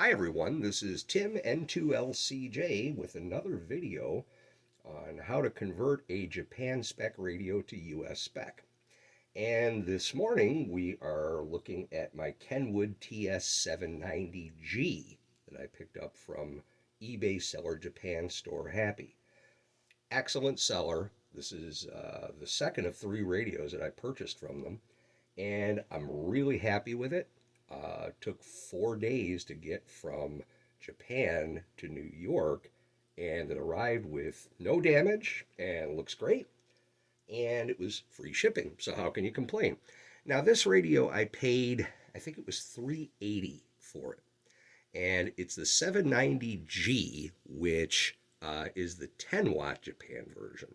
Hi everyone, this is Tim N2LCJ with another video on how to convert a Japan spec radio to US spec. And this morning we are looking at my Kenwood TS-790G that I picked up from eBay seller Japan Store Happy. Excellent seller. This is the second of three radios that I purchased from them, and I'm really happy with it. Took 4 days to get from Japan to New York, and it arrived with no damage and looks great. And it was free shipping, so how can you complain? Now this radio I paid, I think it was $380 for it, and it's the 790G, which is the 10-watt Japan version.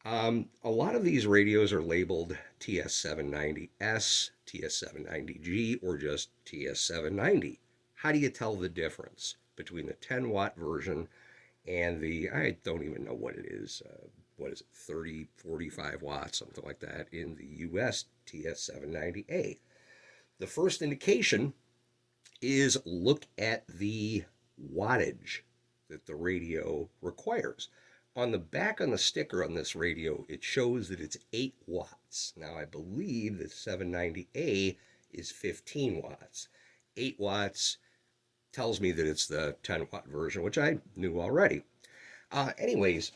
A lot of these radios are labeled TS-790S, TS-790G, or just TS-790. How do you tell the difference between the 10-watt version and the, I don't even know what it is, what is it, 30, 45 watts, something like that, in the US TS-790A? The first indication is look at the wattage that the radio requires. On the back on the sticker on this radio, it shows that it's 8 watts. Now, I believe the 790A is 15 watts. 8 watts tells me that it's the 10-watt version, which I knew already. Anyways,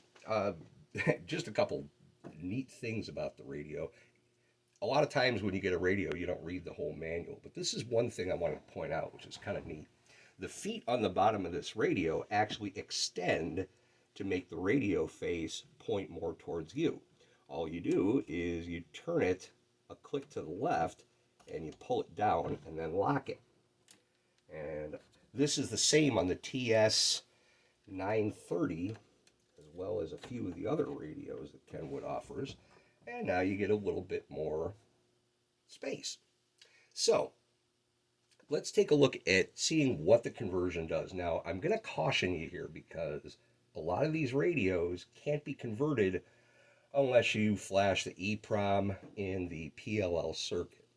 just a couple neat things about the radio. A lot of times when you get a radio, you don't read the whole manual, but this is one thing I want to point out, which is kind of neat. The feet on the bottom of this radio actually extend to make the radio face point more towards you. All you do is you turn it a click to the left and you pull it down and then lock it. And this is the same on the TS-930 as well as a few of the other radios that Kenwood offers. And now you get a little bit more space. So let's take a look at seeing what the conversion does. Now, I'm going to caution you here because a lot of these radios can't be converted unless you flash the EEPROM in the PLL circuit.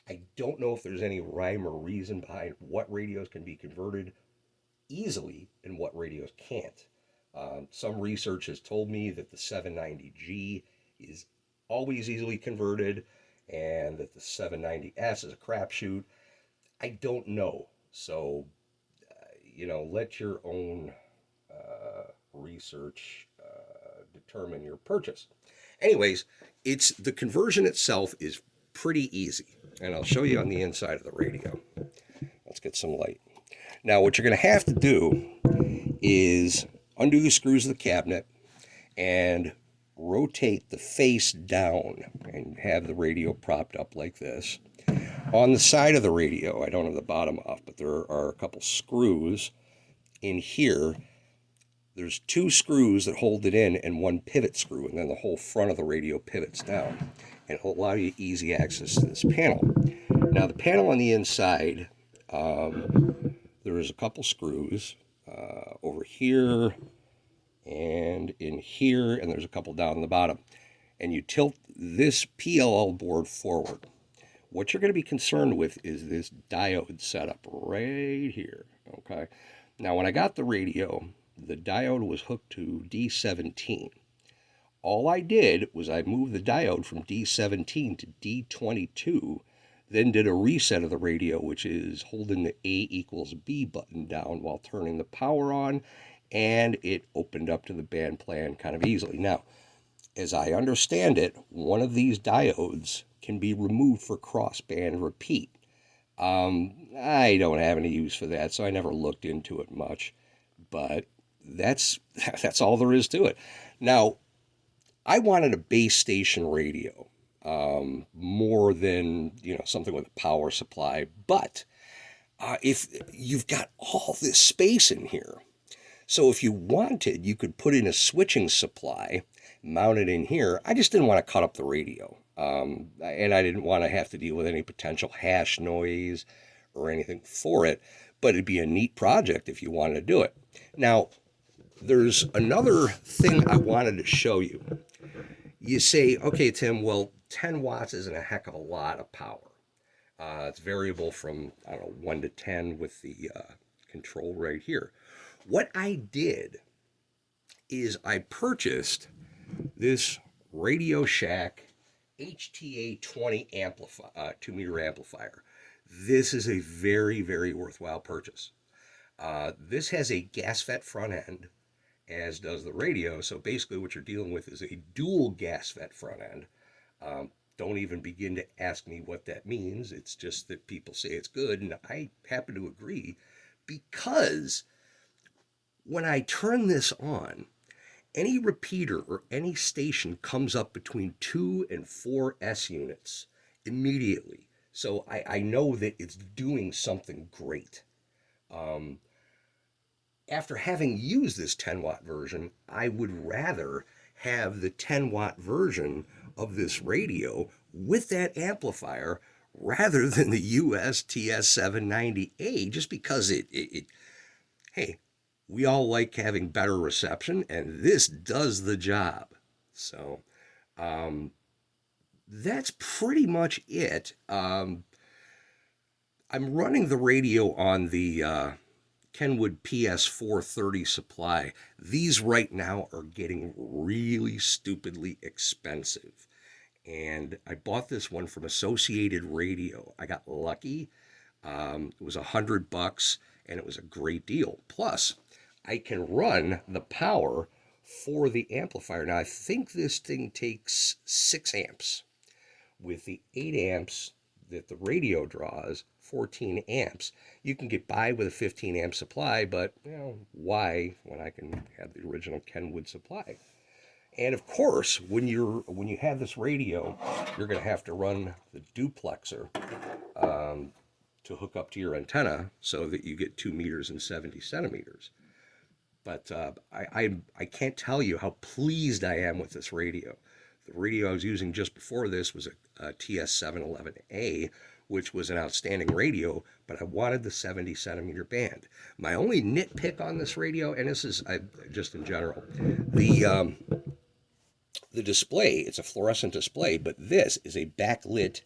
I don't know if there's any rhyme or reason behind what radios can be converted easily and what radios can't. Some research has told me that the 790G is always easily converted and that the 790S is a crapshoot. I don't know. So, let your own research determine your purchase. Anyways, it's the conversion itself is pretty easy, and I'll show you on the inside of the radio. Let's get some light. Now, what you're going to have to do is undo the screws of the cabinet and rotate the face down and have the radio propped up like this. On the side of the radio, I don't have the bottom off, but there are a couple screws in here. There's 2 screws that hold it in and 1 pivot screw, and then the whole front of the radio pivots down, and it'll allow you easy access to this panel. Now, the panel on the inside, there is a couple screws over here and in here, and there's a couple down the bottom. And you tilt this PLL board forward. What you're going to be concerned with is this diode setup right here, okay? Now, when I got the radio, the diode was hooked to D17. All I did was I moved the diode from D17 to D22, then did a reset of the radio, which is holding the A equals B button down while turning the power on, and it opened up to the band plan kind of easily. Now, as I understand it, one of these diodes can be removed for cross-band repeat. I don't have any use for that, so I never looked into it much, but that's all there is to it. Now, I wanted a base station radio, more than, something with a power supply, but if you've got all this space in here, so if you wanted, you could put in a switching supply, mount it in here. I just didn't want to cut up the radio, and I didn't want to have to deal with any potential hash noise or anything for it, but it'd be a neat project if you wanted to do it. Now, there's another thing I wanted to show you. You say, okay, Tim, well, 10 watts isn't a heck of a lot of power. It's variable from, I don't know, 1 to 10 with the control right here. What I did is I purchased this Radio Shack HTA20 amplifier, 2-meter amplifier. This is a very, very worthwhile purchase. This has a GasFET front end, as does the radio. So basically, what you're dealing with is a dual GasFET front end. Don't even begin to ask me what that means. It's just that people say it's good, and I happen to agree because when I turn this on, any repeater or any station comes up between 2 and 4 S units immediately. So I know that it's doing something great. After having used this 10-watt version, I would rather have the 10-watt version of this radio with that amplifier rather than the US TS-790A, just because hey, we all like having better reception, and this does the job. So that's pretty much it. I'm running the radio on the Kenwood PS-430 supply. These right now are getting really stupidly expensive. And I bought this one from Associated Radio. I got lucky. It was $100 and it was a great deal. Plus, I can run the power for the amplifier. Now, I think this thing takes 6 amps. With the 8 amps that the radio draws, 14 amps, you can get by with a 15 amp supply, but why when I can have the original Kenwood supply? And of course, when you have this radio, you're going to have to run the duplexer to hook up to your antenna so that you get 2 meters and 70 centimeters. But I can't tell you how pleased I am with this radio. The radio I was using just before this was a TS-711A, which was an outstanding radio, but I wanted the 70 centimeter band. My only nitpick on this radio, and this is just in general, the display, it's a fluorescent display, but this is a backlit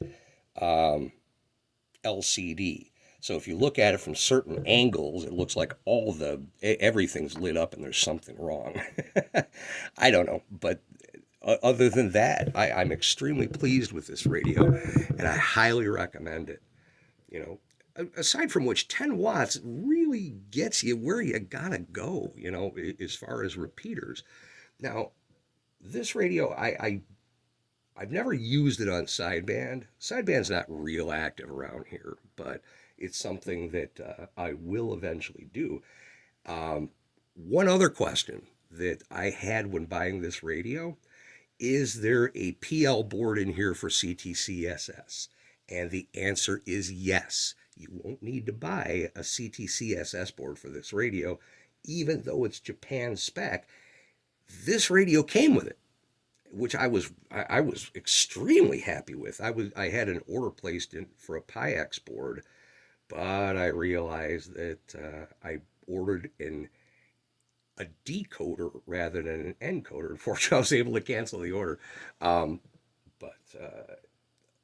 LCD. So if you look at it from certain angles, it looks like everything's lit up and there's something wrong. I don't know, but other than that, I'm extremely pleased with this radio, and I highly recommend it. Aside from which, 10 watts really gets you where you gotta go, as far as repeaters. Now, this radio, I've never used it on sideband. Sideband's not real active around here, but it's something that I will eventually do. One other question that I had when buying this radio: is there a PL board in here for CTCSS? And the answer is yes. You won't need to buy a CTCSS board for this radio, even though it's Japan spec. This radio came with it, which I was extremely happy with. I had an order placed in for a Pyx board, but I realized that I ordered a decoder rather than an encoder. Unfortunately, I was able to cancel the order. But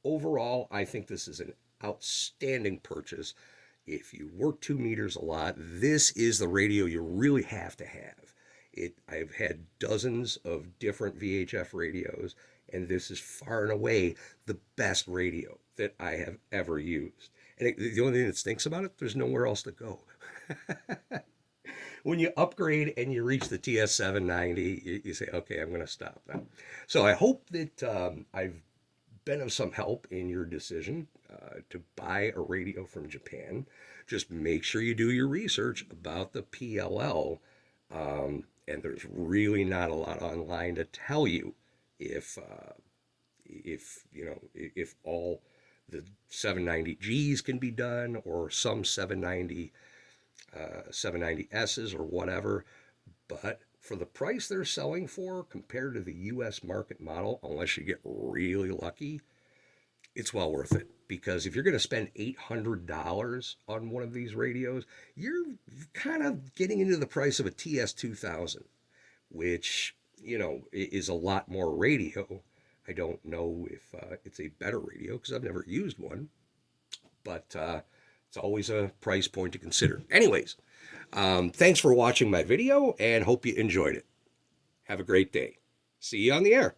overall, I think this is an outstanding purchase. If you work 2 meters a lot, this is the radio you really have to have. I've had dozens of different VHF radios, and this is far and away the best radio that I have ever used. And the only thing that stinks about it, there's nowhere else to go. When you upgrade and you reach the TS-790, you say, okay, I'm going to stop now. So I hope that I've been of some help in your decision to buy a radio from Japan. Just make sure you do your research about the PLL. And there's really not a lot online to tell you if all the 790Gs can be done, or some 790Ss or whatever. But for the price they're selling for compared to the US market model, unless you get really lucky, it's well worth it. Because if you're going to spend $800 on one of these radios, you're kind of getting into the price of a TS-2000, which, is a lot more radio. I don't know if it's a better radio because I've never used one. but it's always a price point to consider. Anyways, thanks for watching my video and hope you enjoyed it. Have a great day. See you on the air.